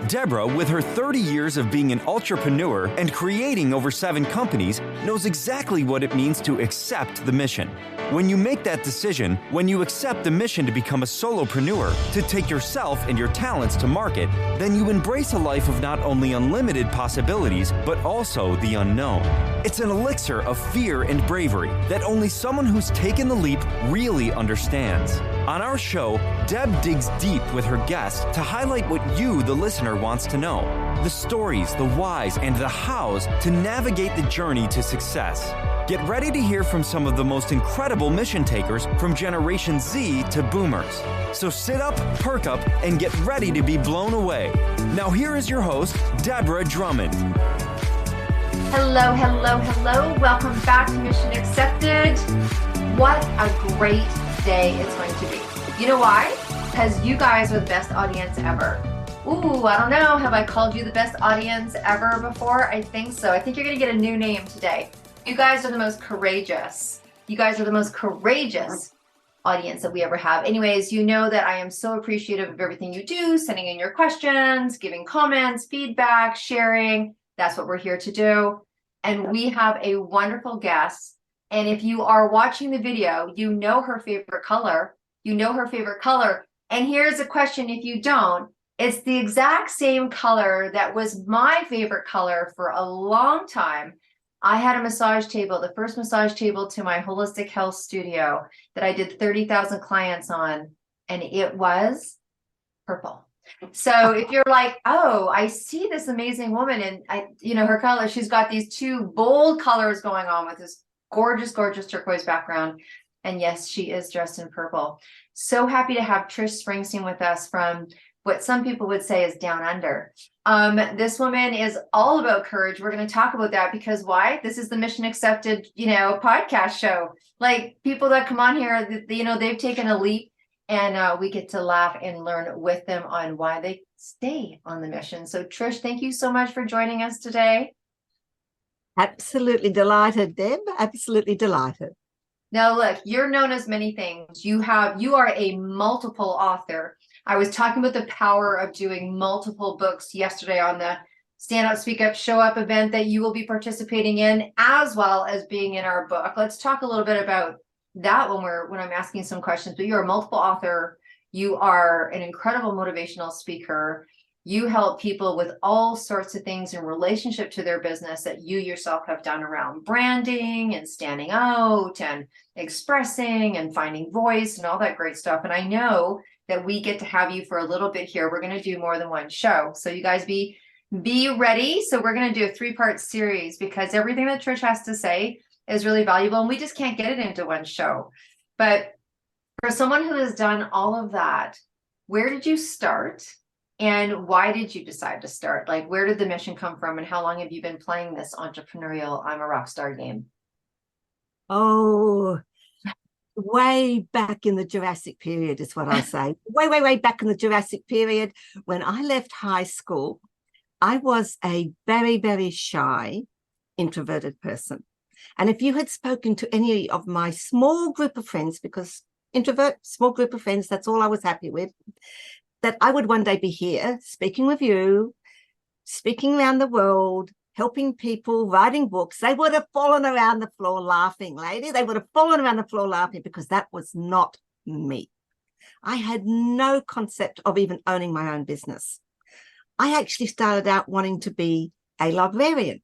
Deborah, with her 30 years of being an entrepreneur and creating over 7 companies, knows exactly what it means to accept the mission. When you make that decision, when you accept the mission to become a solopreneur, to take yourself and your talents to market, then you embrace a life of not only unlimited possibilities, but also the unknown. It's an elixir of fear and bravery that only someone who's taken the leap really understands. On our show, Deb digs deep with her guests to highlight what you, the listener, wants to know. The stories, the whys, and the hows to navigate the journey to success. Get ready to hear from some of the most incredible mission takers from Generation Z to Boomers. So sit up, perk up, and get ready to be blown away. Now here is your host, Deborah Drummond. Hello, hello, hello. Welcome back to Mission Accepted. What a great day it's going to be. You know why? Because you guys are the best audience ever. Ooh, I don't know. Have I called you the best audience ever before? I think so. I think you're going to get a new name today. You guys are the most courageous. You guys are the most courageous audience that we ever have. Anyways, you know that I am so appreciative of everything you do, sending in your questions, giving comments, feedback, sharing. That's what we're here to do. And we have a wonderful guest. And if you are watching the video, you know her favorite color. You know her favorite color. And here's a question if you don't. It's the exact same color that was my favorite color for a long time. I had a massage table, the first massage table to my holistic health studio that I did 30,000 clients on, and it was purple. So if you're like, oh, I see this amazing woman and her color, she's got these 2 bold colors going on with this gorgeous, gorgeous turquoise background. And yes, she is dressed in purple. So happy to have Trish Springsteen with us from what some people would say is down under. This woman is all about courage. We're going to talk about that because why? This is the Mission Accepted, podcast show. Like people that come on here, they've taken a leap and we get to laugh and learn with them on why they stay on the mission. So Trish, thank you so much for joining us today. Absolutely delighted, Deb. Absolutely delighted. Now, look, you're known as many things. You are a multiple author. I was talking about the power of doing multiple books yesterday on the Stand Up, Speak Up, Show Up event that you will be participating in, as well as being in our book. Let's talk a little bit about that when I'm asking some questions. But you're a multiple author. You are an incredible motivational speaker. You help people with all sorts of things in relationship to their business that you yourself have done around branding and standing out and expressing and finding voice and all that great stuff. And I know that we get to have you for a little bit here. We're going to do more than one show. So you guys be ready. So we're going to do a 3-part series because everything that Trish has to say is really valuable and we just can't get it into one show. But for someone who has done all of that, where did you start? And why did you decide to start? Like, where did the mission come from? And how long have you been playing this entrepreneurial I'm a rock star game? Oh, way back in the Jurassic period is what I'll say. Way back in the Jurassic period. When I left high school, I was a very, very shy, introverted person. And if you had spoken to any of my small group of friends, because introvert, small group of friends, that's all I was happy with, that I would one day be here speaking with you, speaking around the world, helping people, writing books. They would have fallen around the floor laughing, lady. They would have fallen around the floor laughing because that was not me. I had no concept of even owning my own business. I actually started out wanting to be a librarian.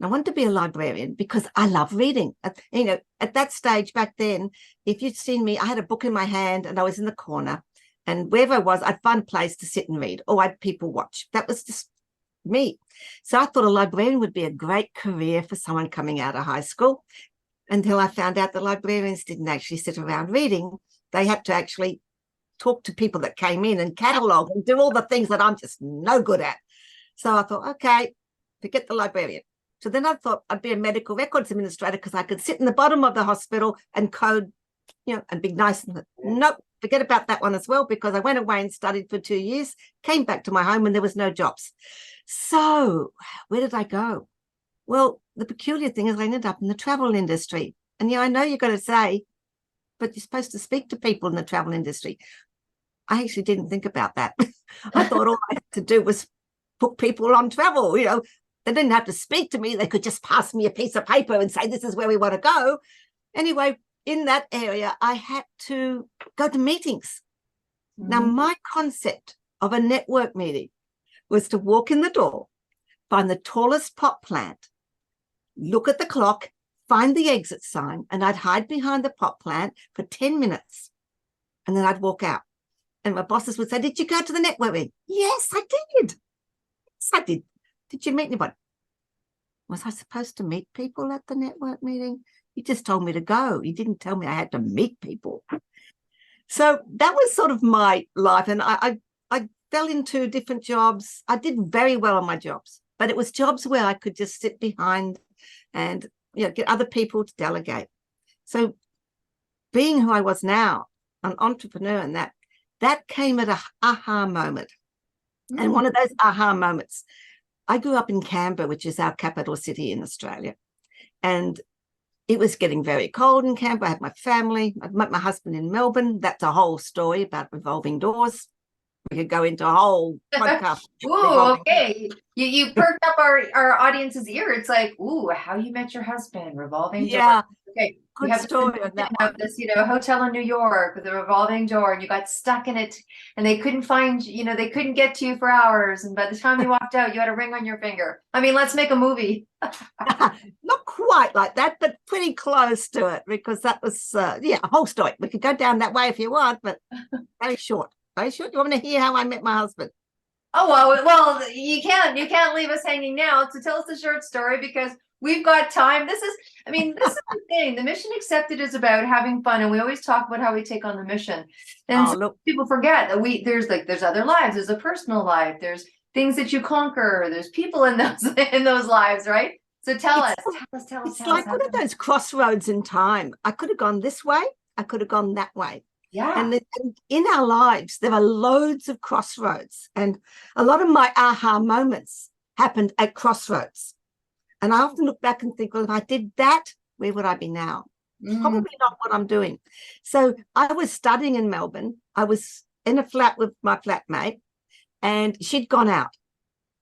I wanted to be a librarian because I love reading. At that stage back then, if you'd seen me, I had a book in my hand and I was in the corner. And wherever I was, I'd find a place to sit and read, or I'd people watch. That was just me. So I thought a librarian would be a great career for someone coming out of high school, until I found out that librarians didn't actually sit around reading. They had to actually talk to people that came in and catalogue and do all the things that I'm just no good at. So I thought, okay, forget the librarian. So then I thought I'd be a medical records administrator because I could sit in the bottom of the hospital and code, and be nice. Nope. Forget about that one as well, because I went away and studied for 2 years, came back to my home and there was no jobs. So where did I go? Well, the peculiar thing is I ended up in the travel industry. And I know you're going to say, but you're supposed to speak to people in the travel industry. I actually didn't think about that. I thought all I had to do was put people on travel. You know, they didn't have to speak to me. They could just pass me a piece of paper and say, this is where we want to go. Anyway, in that area, I had to go to meetings. Now, my concept of a network meeting was to walk in the door, find the tallest pot plant, look at the clock, find the exit sign, and I'd hide behind the pot plant for 10 minutes. And then I'd walk out. And my bosses would say, did you go to the network meeting? Yes, I did. Yes, I did. Did you meet anybody? Was I supposed to meet people at the network meeting? You just told me to go. You didn't tell me I had to meet people. So that was sort of my life. And I fell into different jobs. I did very well on my jobs, but it was jobs where I could just sit behind and, you know, get other people to delegate. So being who I was now, an entrepreneur, and that came at a aha moment. And one of those aha moments, I grew up in Canberra, which is our capital city in Australia. And it was getting very cold in Canberra. I had my family. I met my husband in Melbourne. That's a whole story about revolving doors. We could go into a whole podcast. Ooh, okay. You perked up our audience's ear. It's like, ooh, how you met your husband, revolving door. Yeah. Okay. Good story on that one. This, you know, hotel in New York with a revolving door, and you got stuck in it, and they couldn't find, you know, they couldn't get to you for hours. And by the time you walked out, you had a ring on your finger. I mean, let's make a movie. Not quite like that, but pretty close to it, because that was, a whole story. We could go down that way if you want, but very short. Very short. You want me to hear how I met my husband? Oh, well, you can't leave us hanging now. So tell us the short story, because we've got time. This is the thing. The Mission Accepted is about having fun, and we always talk about how we take on the mission. And people forget that there's other lives. There's a personal life. There's things that you conquer. There's people in those lives, right? So tell us. It's like one of those crossroads in time. I could have gone this way. I could have gone that way. Yeah. And in our lives, there are loads of crossroads. And a lot of my aha moments happened at crossroads. And I often look back and think, well, if I did that, where would I be now? Probably not what I'm doing. So I was studying in Melbourne. I was in a flat with my flatmate, and she'd gone out.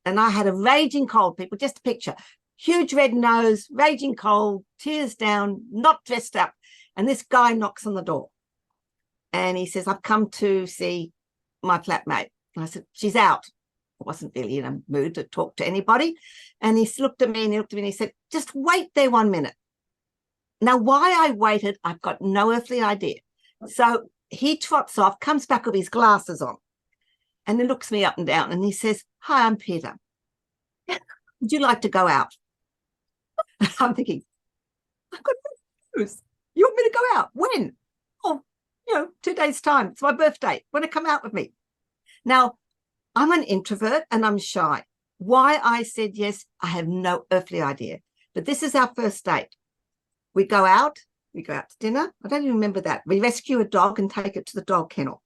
And I had a raging cold, people, just a picture. Huge red nose, raging cold, tears down, not dressed up. And this guy knocks on the door. And he says, I've come to see my flatmate. And I said, she's out. I wasn't really in a mood to talk to anybody. And he looked at me and he said, just wait there 1 minute. Now, why I waited, I've got no earthly idea. So he trots off, comes back with his glasses on, and he looks me up and down and he says, hi, I'm Peter. Would you like to go out? I'm thinking, I've got news. You want me to go out? When? Oh, 2 days' time. It's my birthday. Want to come out with me? Now, I'm an introvert and I'm shy. Why I said yes, I have no earthly idea. But this is our first date. We go out to dinner. I don't even remember that. We rescue a dog and take it to the dog kennel.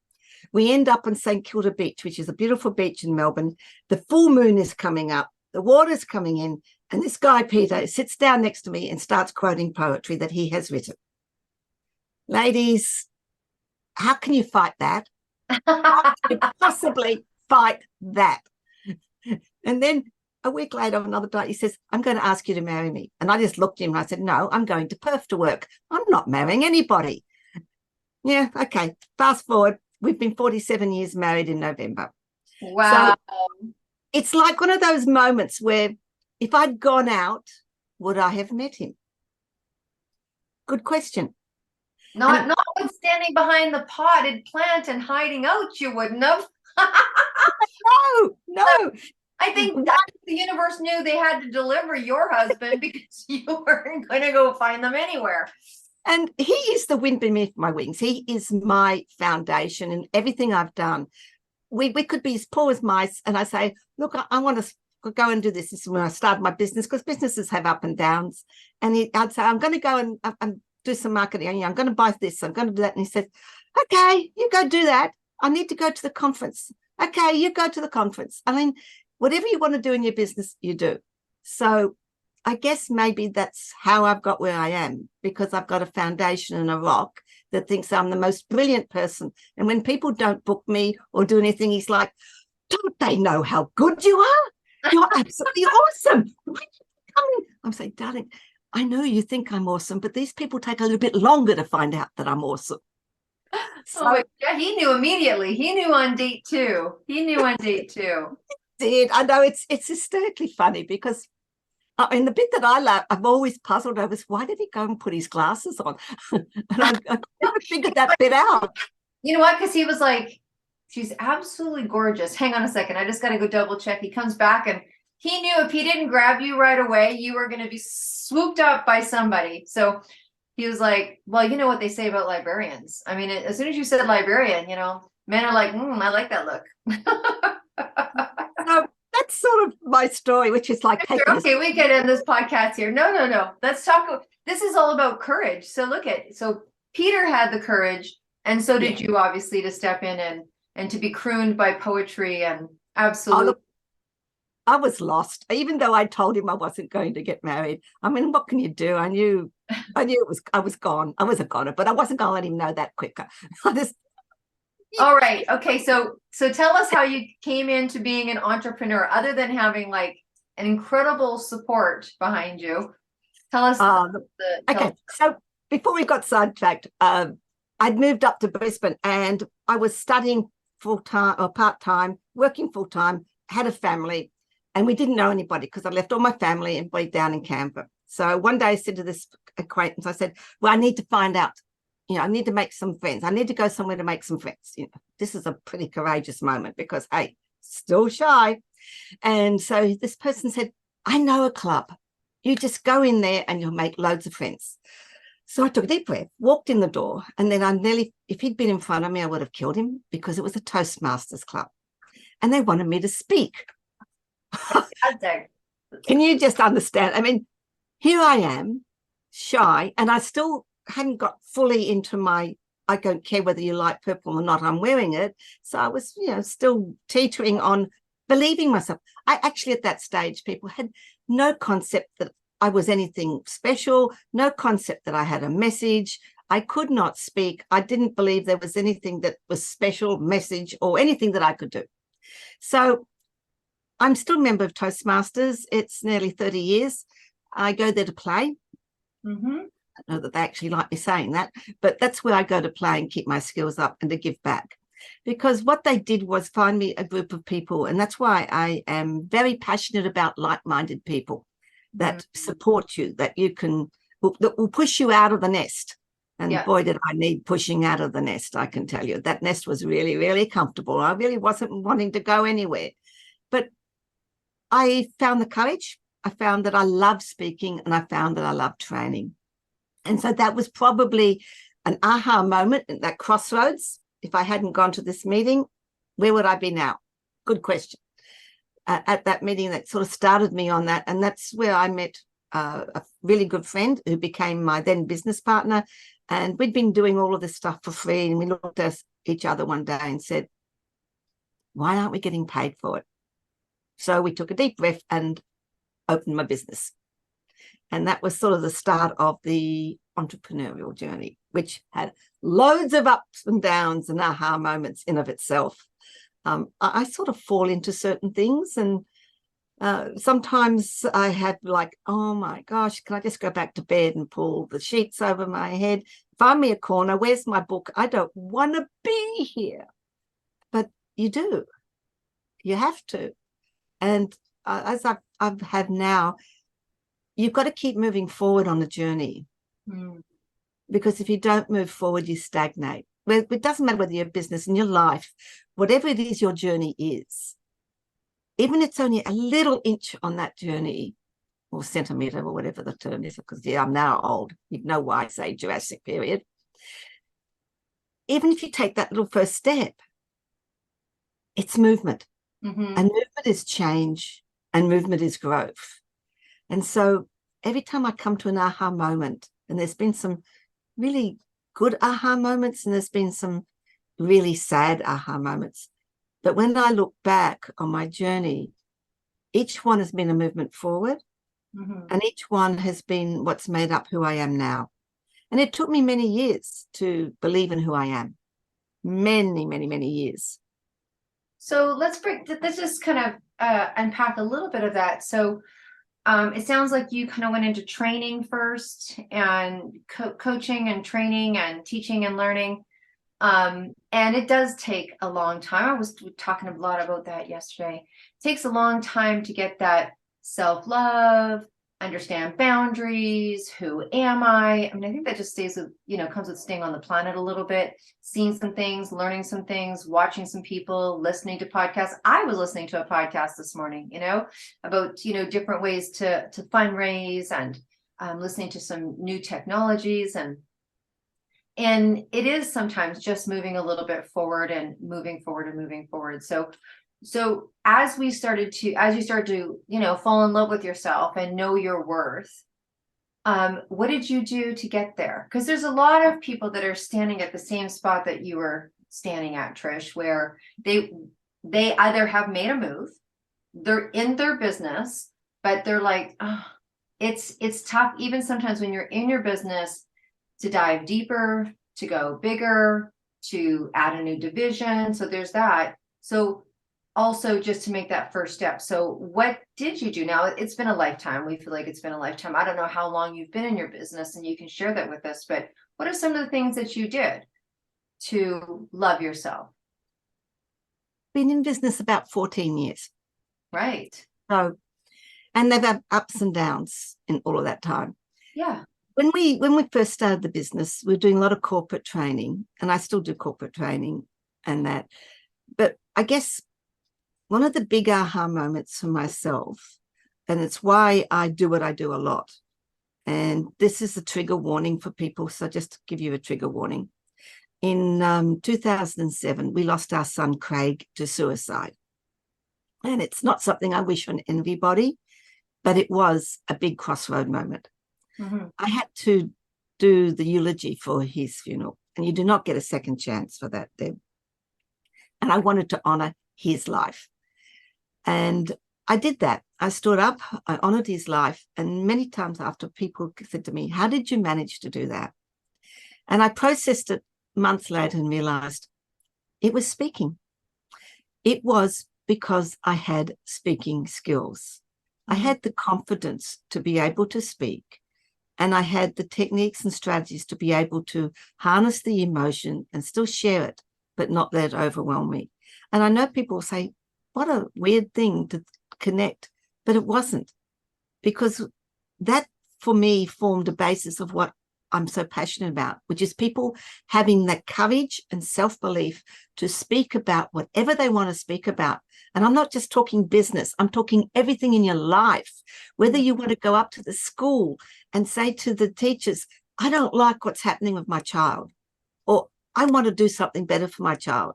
We end up on St Kilda Beach, which is a beautiful beach in Melbourne. The full moon is coming up. The water's coming in. And this guy, Peter, sits down next to me and starts quoting poetry that he has written. Ladies, how can you fight that? How can you possibly fight that? And then a week later, another day, he says, I'm going to ask you to marry me. And I just looked at him and I said, no, I'm going to Perth to work. I'm not marrying anybody. Yeah, okay. Fast forward. We've been 47 years married in November. Wow. So it's like one of those moments where if I'd gone out, would I have met him? Good question. Not standing behind the potted plant and hiding out, you wouldn't have. No. I think the universe knew they had to deliver your husband because you weren't going to go find them anywhere. And he is the wind beneath my wings. He is my foundation in everything I've done. We could be as poor as mice. And I say, look, I want to go and do this. This is when I started my business, because businesses have up and downs. And I'd say, I'm going to go and do some marketing. I'm going to buy this. I'm going to do that. And he said, okay, you go do that. I need to go to the conference. Okay, you go to the conference. I mean, whatever you want to do in your business, you do. So I guess maybe that's how I've got where I am, because I've got a foundation and a rock that thinks I'm the most brilliant person. And when people don't book me or do anything, he's like, don't they know how good you are? You're absolutely awesome. I'm saying, darling, I know you think I'm awesome, but these people take a little bit longer to find out that I'm awesome. So oh, yeah, he knew immediately. He knew on date two. He knew on date two. I know it's hysterically funny because I mean, the bit that I'm always puzzled over is why did he go and put his glasses on? And I never figured that bit out. You know what? Because he was like, she's absolutely gorgeous. Hang on a second. I just got to go double check. He comes back and he knew if he didn't grab you right away, you were going to be swooped up by somebody. So he was like, well, you know what they say about librarians. I mean, as soon as you said librarian, men are like, I like that look. No, that's sort of my story, which is like, okay, we can end this podcast here. No. Let's talk. This is all about courage. So so Peter had the courage, and so did you, obviously, to step in and to be crooned by poetry and absolutely. I was lost, even though I told him I wasn't going to get married. I mean, what can you do? I knew I was gone. I was a goner, but I wasn't going to let him know that quicker. All right. Okay. So tell us how you came into being an entrepreneur, other than having like an incredible support behind you. Tell us. Okay. So before we got sidetracked, I'd moved up to Brisbane and I was studying full-time or part-time, working full-time, had a family, and we didn't know anybody because I left all my family and way down in Canberra. So one day I said to this acquaintance, I said, well, I need to find out. I need to make some friends. I need to go somewhere to make some friends. This is a pretty courageous moment because, hey, still shy. And so this person said, I know a club. You just go in there and you'll make loads of friends. So I took a deep breath, walked in the door, and then if he'd been in front of me, I would have killed him because it was a Toastmasters club. And they wanted me to speak. Can you just understand? I mean, here I am, shy, and I still hadn't got fully into I don't care whether you like purple or not, I'm wearing it. So I was, still teetering on believing myself. I actually, at that stage, people had no concept that I was anything special, no concept that I had a message. I could not speak. I didn't believe there was anything that was special, message, or anything that I could do. So I'm still a member of Toastmasters. It's nearly 30 years. I go there to play. Mm-hmm. I don't know that they actually like me saying that, but that's where I go to play and keep my skills up and to give back. Because what they did was find me a group of people, and that's why I am very passionate about like-minded people that support you, that will push you out of the nest. And boy, did I need pushing out of the nest, I can tell you. That nest was really, really comfortable. I really wasn't wanting to go anywhere. But I found the courage. I found that I love speaking, and I found that I love training. And so that was probably an aha moment at that crossroads. If I hadn't gone to this meeting, where would I be now? Good question. At that meeting, that sort of started me on that. And that's where I met a really good friend who became my then business partner. And we'd been doing all of this stuff for free. And we looked at each other one day and said, why aren't we getting paid for it? So we took a deep breath and opened my business. And that was sort of the start of the entrepreneurial journey, which had loads of ups and downs and aha moments in of itself. I sort of fall into certain things, and sometimes I have like, oh my gosh, can I just go back to bed and pull the sheets over my head? Find me a corner. Where's my book? I don't want to be here. But you do. You have to. And as I've had now, you've got to keep moving forward on the journey. Because if you don't move forward, you stagnate. Well, it doesn't matter whether your business in your life, whatever it is your journey is, even if it's only a little inch on that journey, or centimetre, or whatever the term is, because I'm now old. You know why I say Jurassic period. Even if you take that little first step, it's movement. And movement is change, and movement is growth. And so every time I come to an aha moment, and there's been some really good aha moments, and there's been some really sad aha moments. But when I look back on my journey, each one has been a movement forward, and each one has been what's made up who I am now. And it took me many years to believe in who I am. Many, many, many years. So let's just kind of unpack a little bit of that. So it sounds like you kind of went into training first, and coaching and training and teaching and learning. And it does take a long time. I was talking a lot about that yesterday. It takes a long time to get that self-love, understand boundaries. Who am I? I mean, I think that just stays with, comes with staying on the planet a little bit, seeing some things, learning some things, watching some people, listening to podcasts. I was listening to a podcast this morning, about, different ways to fundraise, and listening to some new technologies, and it is sometimes just moving a little bit forward and moving forward and moving forward. So as you start to, fall in love with yourself and know your worth, what did you do to get there? Because there's a lot of people that are standing at the same spot that you were standing at, Trish, where they either have made a move, they're in their business, but they're like, oh, it's tough, even sometimes when you're in your business, to dive deeper, to go bigger, to add a new division. So there's that. So also just to make that first step. So what did you do? Now, it's been a lifetime. We feel like it's been a lifetime. I don't know how long you've been in your business, and you can share that with us, but what are some of the things that you did to love yourself? Been in business about 14 years. Right. So, and they've had ups and downs in all of that time. Yeah. When we first started the business, we were doing a lot of corporate training, and I still do corporate training and that. But I guess one of the big aha moments for myself, and it's why I do what I do a lot, and this is a trigger warning for people, so just to give you a trigger warning. In 2007, we lost our son, Craig, to suicide. And it's not something I wish on anybody, but it was a big crossroad moment. Mm-hmm. I had to do the eulogy for his funeral, and you do not get a second chance for that, Deb. And I wanted to honor his life. And I did that. I stood up, I honored his life. And many times after, people said to me, how did you manage to do that? And I processed it months later and realized it was speaking. It was because I had speaking skills. I had the confidence to be able to speak. And I had the techniques and strategies to be able to harness the emotion and still share it, but not let it overwhelm me. And I know people say, what a weird thing to connect, but it wasn't, because that for me formed a basis of what I'm so passionate about, which is people having that courage and self-belief to speak about whatever they want to speak about. And I'm not just talking business, I'm talking everything in your life, whether you want to go up to the school and say to the teachers, I don't like what's happening with my child, or I want to do something better for my child.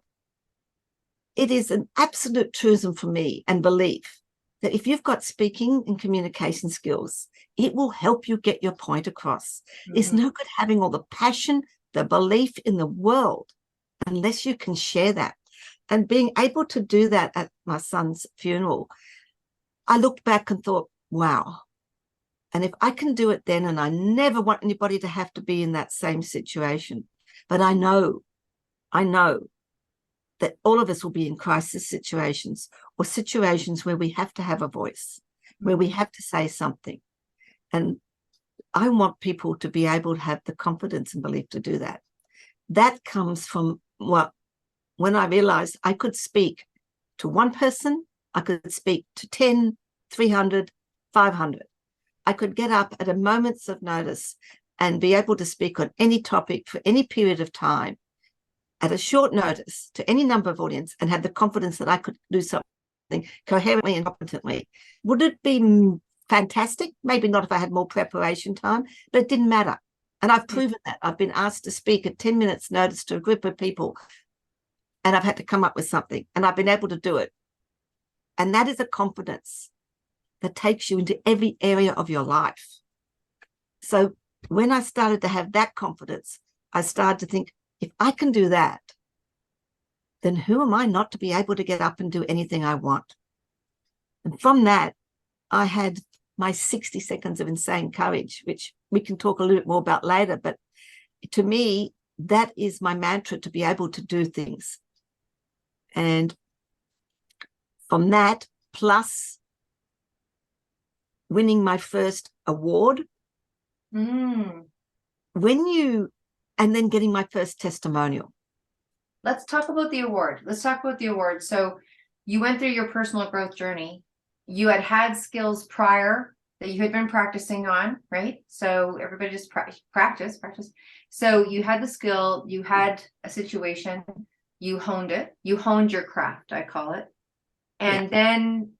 It is an absolute truism for me and belief that if you've got speaking and communication skills, it will help you get your point across. Mm-hmm. It's no good having all the passion, the belief in the world, unless you can share that. And being able to do that at my son's funeral, I looked back and thought, wow. And if I can do it then, and I never want anybody to have to be in that same situation, but I know that all of us will be in crisis situations, or situations where we have to have a voice, where we have to say something. And I want people to be able to have the confidence and belief to do that. That comes from when I realized I could speak to one person, I could speak to 10, 300, 500. I could get up at a moment's of notice and be able to speak on any topic for any period of time at a short notice to any number of audience, and have the confidence that I could do something coherently and competently. Would it be fantastic? Maybe not if I had more preparation time, but it didn't matter. And I've proven that. I've been asked to speak at 10 minutes notice to a group of people, and I've had to come up with something, and I've been able to do it. And that is a confidence that takes you into every area of your life. So when I started to have that confidence, I started to think, if I can do that, then who am I not to be able to get up and do anything I want? And from that, I had my 60 seconds of insane courage, which we can talk a little bit more about later. But to me, that is my mantra, to be able to do things. And from that, plus winning my first award, and then getting my first testimonial. Let's talk about the award. So you went through your personal growth journey. You had skills prior that you had been practicing on, right? So everybody just practice. So you had the skill, you had a situation, you honed it, you honed your craft, I call it. And then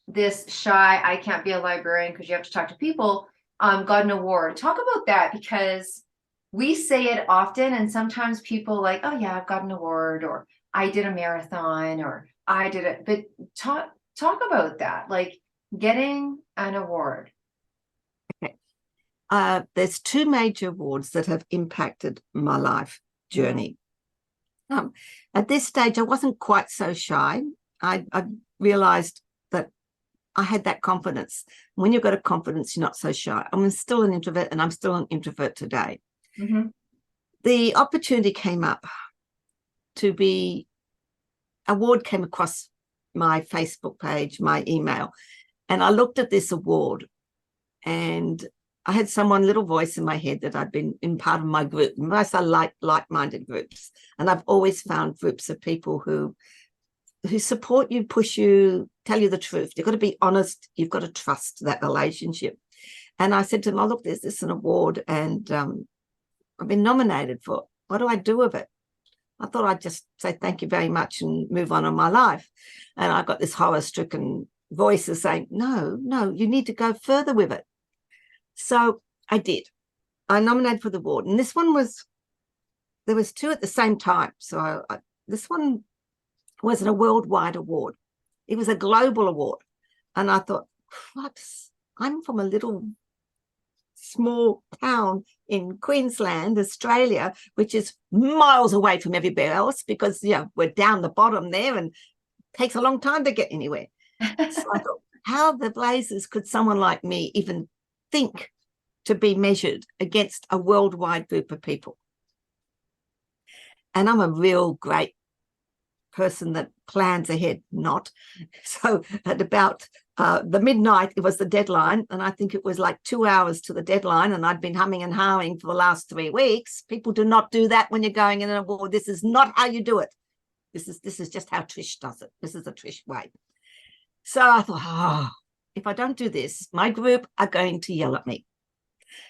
this shy, I can't be a librarian because you have to talk to people, got an award. Talk about that, because we say it often, and sometimes people like, oh yeah, I've got an award, or I did a marathon, or I did it. But talk about that, like getting an award. Okay. There's two major awards that have impacted my life journey. At this stage, I wasn't quite so shy. I realized that I had that confidence. When you've got a confidence, you're not so shy. I'm still an introvert, and I'm still an introvert today. The opportunity came up award came across my Facebook page, my email, and I looked at this award, and I had someone, little voice in my head that I'd been in part of my group. Most I like like-minded groups, and I've always found groups of people who support you, push you, tell you the truth. You've got to be honest. You've got to trust that relationship. And I said to them, oh, look, there's this an award, and I've been nominated for it. What do I do with it? I thought I'd just say thank you very much and move on in my life. And I got this horror-stricken voices saying, no, you need to go further with it. So I did. I nominated for the award. And this one there was two at the same time. So this one wasn't a worldwide award. It was a global award. And I thought, what? I'm from a little small town in Queensland, Australia, which is miles away from everywhere else, because we're down the bottom there and it takes a long time to get anywhere. So I thought, how the blazes could someone like me even think to be measured against a worldwide group of people? And I'm a real great person that plans ahead, not. So at about the midnight, it was the deadline, and I think it was like 2 hours to the deadline, and I'd been humming and hawing for the last 3 weeks. People do not do that when you're going in an award. This is not how you do it. This is just how Trish does it. This is the Trish way. So I thought, if I don't do this, my group are going to yell at me.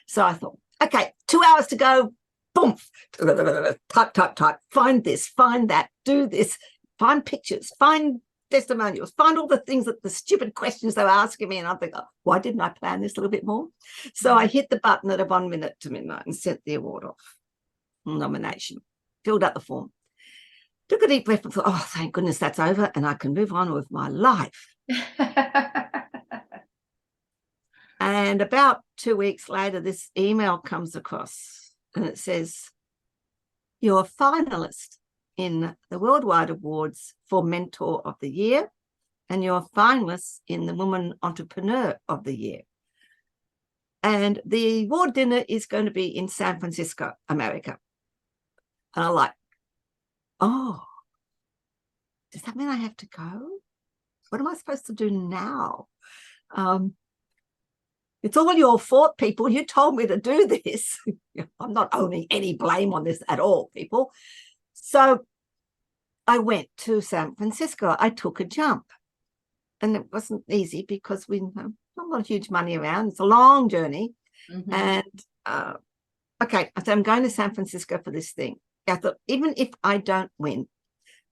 So I thought, okay, 2 hours to go. Boom, type, find this, find that, do this, find pictures, find testimonials, find all the things, that the stupid questions they were asking me. And I think, why didn't I plan this a little bit more? So I hit the button at 1 minute to midnight and sent the award off. Nomination, filled out the form, took a deep breath and thought, oh, thank goodness that's over and I can move on with my life. And about 2 weeks later, this email comes across and it says, you're a finalist in the Worldwide Awards for Mentor of the Year, and you're a finalist in the Woman Entrepreneur of the Year. And the award dinner is going to be in San Francisco, America. And I'm like, oh, does that mean I have to go? What am I supposed to do now? It's all your fault, people. You told me to do this. I'm not owning any blame on this at all, people. So I went to San Francisco. I took a jump. And it wasn't easy because we have not a lot of huge money around. It's a long journey. Mm-hmm. And okay, I said, I'm going to San Francisco for this thing. I thought, even if I don't win,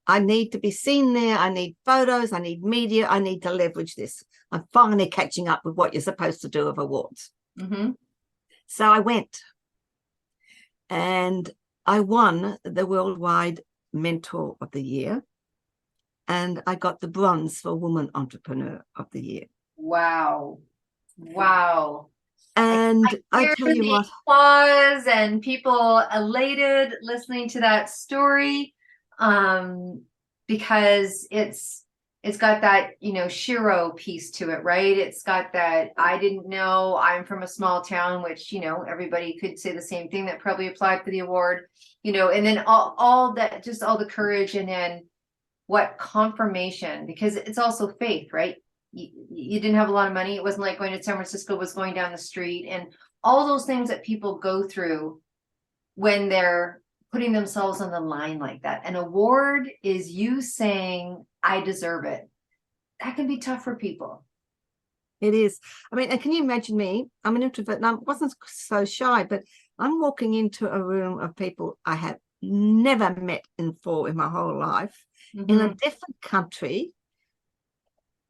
I need to be seen there. I need photos. I need media. I need to leverage this. I'm finally catching up with what you're supposed to do with awards. Mm-hmm. So I went and I won the Worldwide Mentor of the Year. And I got the bronze for Woman Entrepreneur of the Year. Wow. Wow. And I tell you what, applause and people elated listening to that story. Because it's got that, Shiro piece to it, right? It's got that, I didn't know, I'm from a small town, which, everybody could say the same thing that probably applied for the award, and then all that, just all the courage. And then what confirmation, because it's also faith, right? You didn't have a lot of money. It wasn't like going to San Francisco was going down the street, and all those things that people go through when they're putting themselves on the line like that. An award is you saying, I deserve it. That can be tough for people. It is. I mean, and can you imagine me? I'm an introvert and I wasn't so shy, but I'm walking into a room of people I had never met in my whole life, in a different country,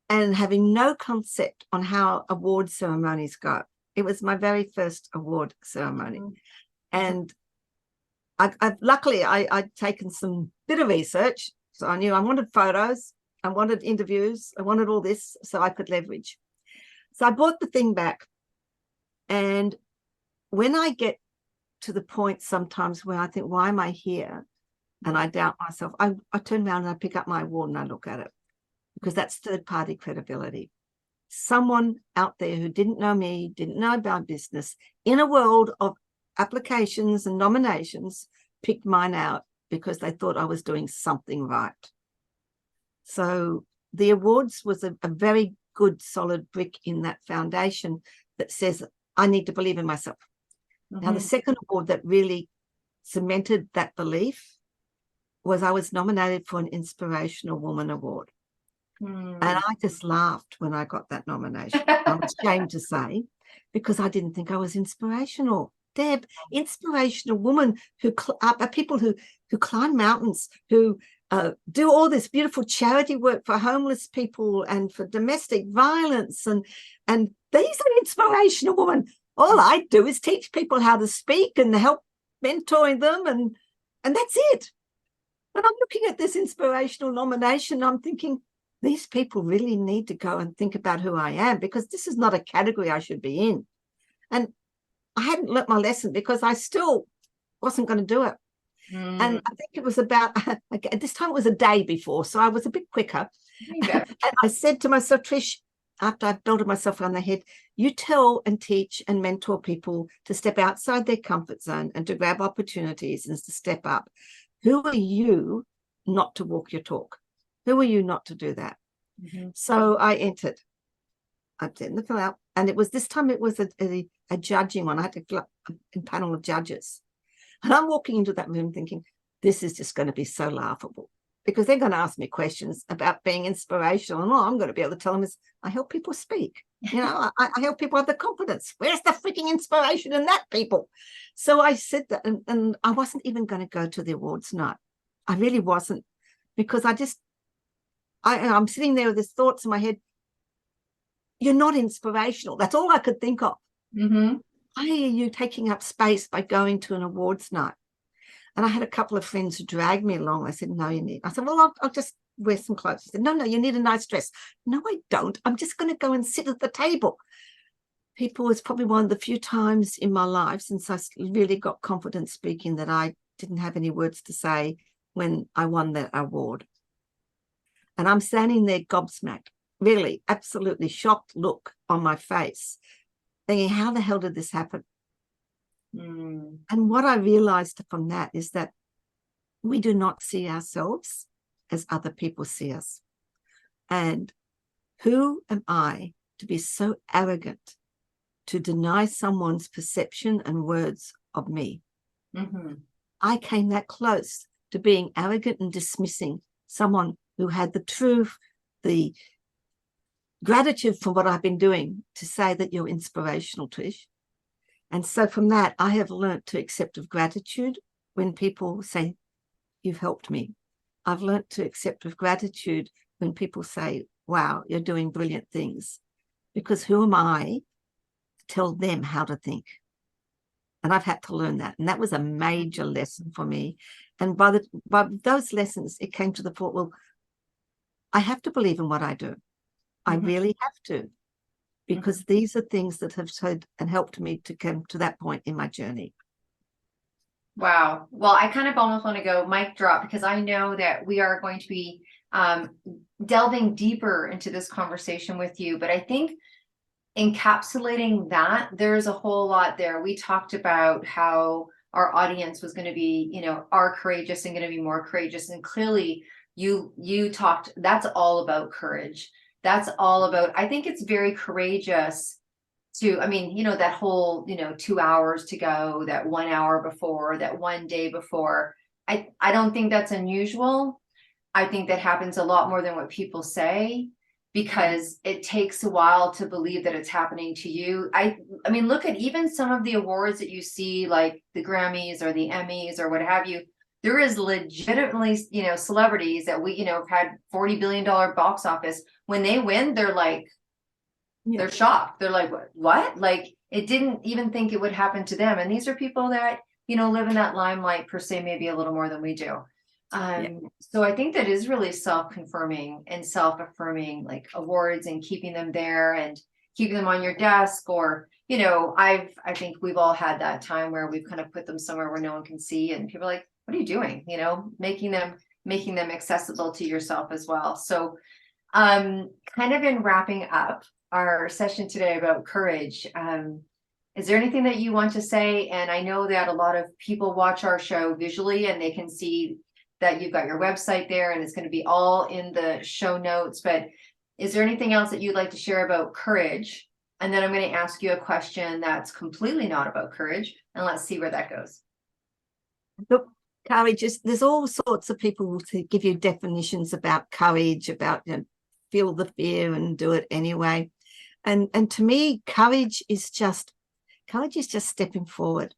and having no concept on how award ceremonies go. It was my very first award ceremony. And luckily I'd taken some bit of research. So I knew I wanted photos, I wanted interviews, I wanted all this so I could leverage. So I brought the thing back. And when I get to the point sometimes where I think, why am I here? And I doubt myself, I turn around and I pick up my award and I look at it, because that's third-party credibility. Someone out there who didn't know me, didn't know about business, in a world of applications and nominations, picked mine out because they thought I was doing something right. So the awards was a very good, solid brick in that foundation that says, I need to believe in myself. Now, the second award that really cemented that belief was I was nominated for an Inspirational Woman Award. And I just laughed when I got that nomination. I'm ashamed to say, because I didn't think I was inspirational. Deb, inspirational woman who are people who climb mountains, who do all this beautiful charity work for homeless people and for domestic violence. And these are inspirational women. All I do is teach people how to speak and help mentoring them. And that's it. And I'm looking at this inspirational nomination. I'm thinking, these people really need to go and think about who I am, because this is not a category I should be in. And I hadn't learnt my lesson because I still wasn't going to do it. And I think it was about, at this time it was a day before, so I was a bit quicker. And I said to myself, Trish, after I belted myself on the head, you tell and teach and mentor people to step outside their comfort zone and to grab opportunities and to step up. Who are you not to walk your talk? Who are you not to do that? So I entered. I sent the fill out, and it was this time it was a judging one. I had to fill up a panel of judges. And I'm walking into that room thinking, this is just going to be so laughable, because they're going to ask me questions about being inspirational. And all I'm going to be able to tell them is, I help people speak. You know, I help people have the confidence. Where's the freaking inspiration in that, people? So I said that, and I wasn't even going to go to the awards night. I really wasn't, because I'm sitting there with these thoughts in my head. You're not inspirational. That's all I could think of. Why are you taking up space by going to an awards night? And I had a couple of friends who dragged me along. I said, no, you need. I said, well, I'll just wear some clothes. They said, no, you need a nice dress. No, I don't. I'm just going to go and sit at the table. People, was probably one of the few times in my life since I really got confident speaking that I didn't have any words to say when I won that award. And I'm standing there gobsmacked, really, absolutely shocked look on my face, thinking, how the hell did this happen? And what I realized from that is that we do not see ourselves as other people see us. And who am I to be so arrogant to deny someone's perception and words of me? I came that close to being arrogant and dismissing someone who had the truth, the gratitude for what I've been doing, to say that you're inspirational, Trish. And so from that, I have learned to accept with gratitude when people say, you've helped me. I've learned to accept with gratitude when people say, wow, you're doing brilliant things. Because who am I to tell them how to think? And I've had to learn that. And that was a major lesson for me. And by those lessons, it came to the thought, well, I have to believe in what I do. I really have to, because these are things that have said and helped me to come to that point in my journey. Wow. Well, I kind of almost want to go mic drop, because I know that we are going to be delving deeper into this conversation with you. But I think encapsulating that, there's a whole lot there. We talked about how our audience was going to be, are courageous and going to be more courageous. And clearly you talked, that's all about courage. That's all about, I think it's very courageous to, I mean, that whole, 2 hours to go, that 1 hour before, that one day before. I don't think that's unusual. I think that happens a lot more than what people say, because it takes a while to believe that it's happening to you. I mean, look at even some of the awards that you see, like the Grammys or the Emmys or what have you. There is legitimately, celebrities that we, have had $40 billion box office. When they win, they're like, they're shocked. They're like, what? Like, it didn't even think it would happen to them. And these are people that, live in that limelight per se, maybe a little more than we do. So I think that is really self-confirming and self-affirming, like awards, and keeping them there and keeping them on your desk, or, I think we've all had that time where we've kind of put them somewhere where no one can see, and people are like, what are you doing? Making them accessible to yourself as well. So, kind of in wrapping up our session today about courage, is there anything that you want to say? And I know that a lot of people watch our show visually, and they can see that you've got your website there, and it's going to be all in the show notes. But is there anything else that you'd like to share about courage? And then I'm going to ask you a question that's completely not about courage, and let's see where that goes. Look, courage is, there's all sorts of people to give you definitions about courage, about, feel the fear and do it anyway. And to me, courage is just stepping forward.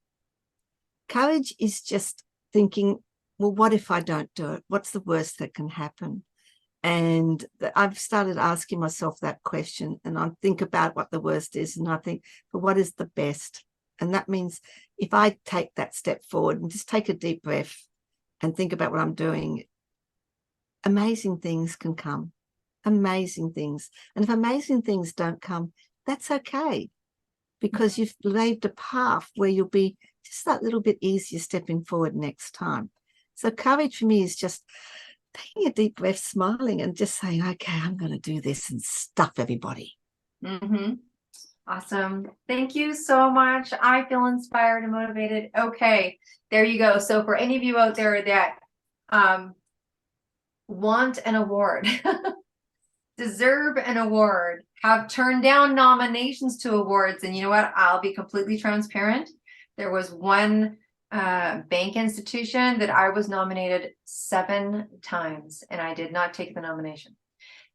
Courage is just thinking, well, what if I don't do it? What's the worst that can happen? And I've started asking myself that question, and I think about what the worst is, and I think, but what is the best? And that means if I take that step forward and just take a deep breath and think about what I'm doing, amazing things can come. Amazing things. And if amazing things don't come, that's okay, because you've laid the path where you'll be just that little bit easier stepping forward next time. So courage for me is just taking a deep breath, smiling, and just saying, okay, I'm going to do this and stuff everybody. Awesome. Thank you so much. I feel inspired and motivated. Okay, there you go. So for any of you out there that want an award, deserve an award, have turned down nominations to awards, and you know what? I'll be completely transparent. There was one bank institution that I was nominated 7 times, and I did not take the nomination.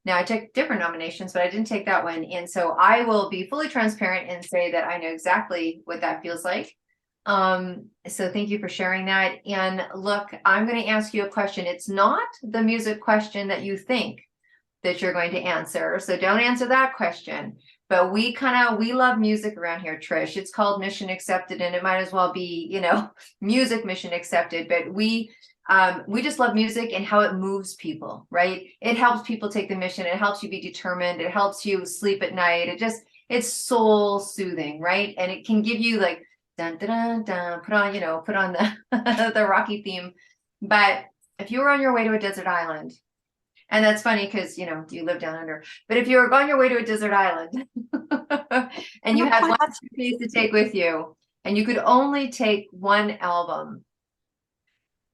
Now, I took different nominations, but I didn't take that one. And so I will be fully transparent and say that I know exactly what that feels like. So thank you for sharing that. And look, I'm going to ask you a question. It's not the music question that you think that you're going to answer. So don't answer that question. But we love music around here, Trish. It's called Mission Accepted, and it might as well be, music mission accepted. But we just love music and how it moves people, right? It helps people take the mission. It helps you be determined. It helps you sleep at night. It's soul soothing, right? And it can give you like, dun, dun, dun, dun, put on the, the Rocky theme. But if you were on your way to a desert island, and that's funny because, you live down under. But if you were on your way to a desert island and you had one piece to take with you, and you could only take one album,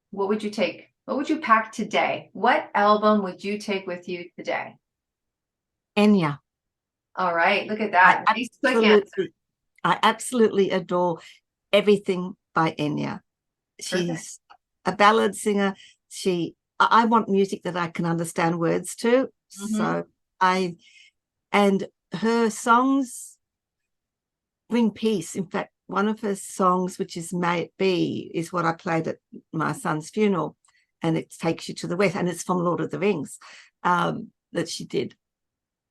what would you take? What would you pack today? What album would you take with you today? Enya. All right. Look at that. Nice quick answer. I absolutely adore everything by Enya. She's a ballad singer. I want music that I can understand words to. So and her songs bring peace. In fact, one of her songs, which is May It Be, is what I played at my son's funeral, and it takes you to the west, and it's from Lord of the Rings that she did.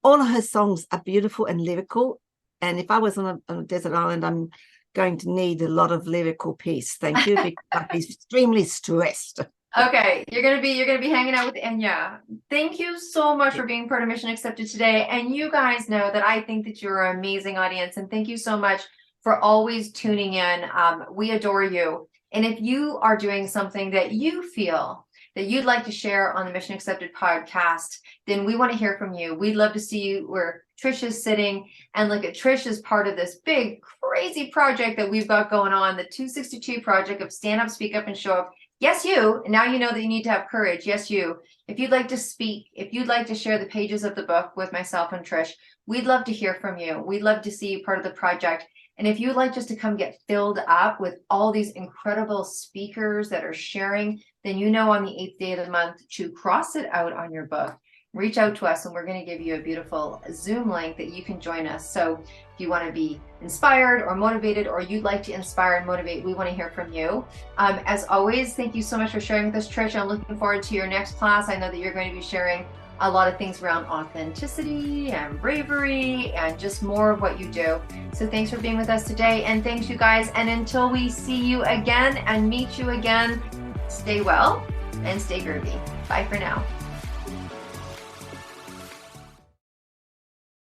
All of her songs are beautiful and lyrical, and if I was on a desert island, I'm going to need a lot of lyrical peace. Thank you, because I'd be extremely stressed. Okay, you're gonna be hanging out with Enya. Thank you so much for being part of Mission Accepted today. And you guys know that I think that you're an amazing audience, and thank you so much for always tuning in. We adore you. And if you are doing something that you feel that you'd like to share on the Mission Accepted podcast, then we want to hear from you. We'd love to see you where Trish is sitting, and look at Trish as part of this big, crazy project that we've got going on, the 262 project of Stand Up, Speak Up, and Show Up. Yes, you. And now you know that you need to have courage. Yes, you. If you'd like to speak, if you'd like to share the pages of the book with myself and Trish, we'd love to hear from you. We'd love to see you part of the project. And if you'd like just to come get filled up with all these incredible speakers that are sharing, then you know on the 8th day of the month to cross it out on your book. Reach out to us and we're going to give you a beautiful Zoom link that you can join us. So if you want to be inspired or motivated, or you'd like to inspire and motivate, we want to hear from you. As always, thank you so much for sharing with us, Trish. I'm looking forward to your next class. I know that you're going to be sharing a lot of things around authenticity and bravery and just more of what you do. So thanks for being with us today. And thanks, you guys. And until we see you again and meet you again, stay well and stay groovy. Bye for now.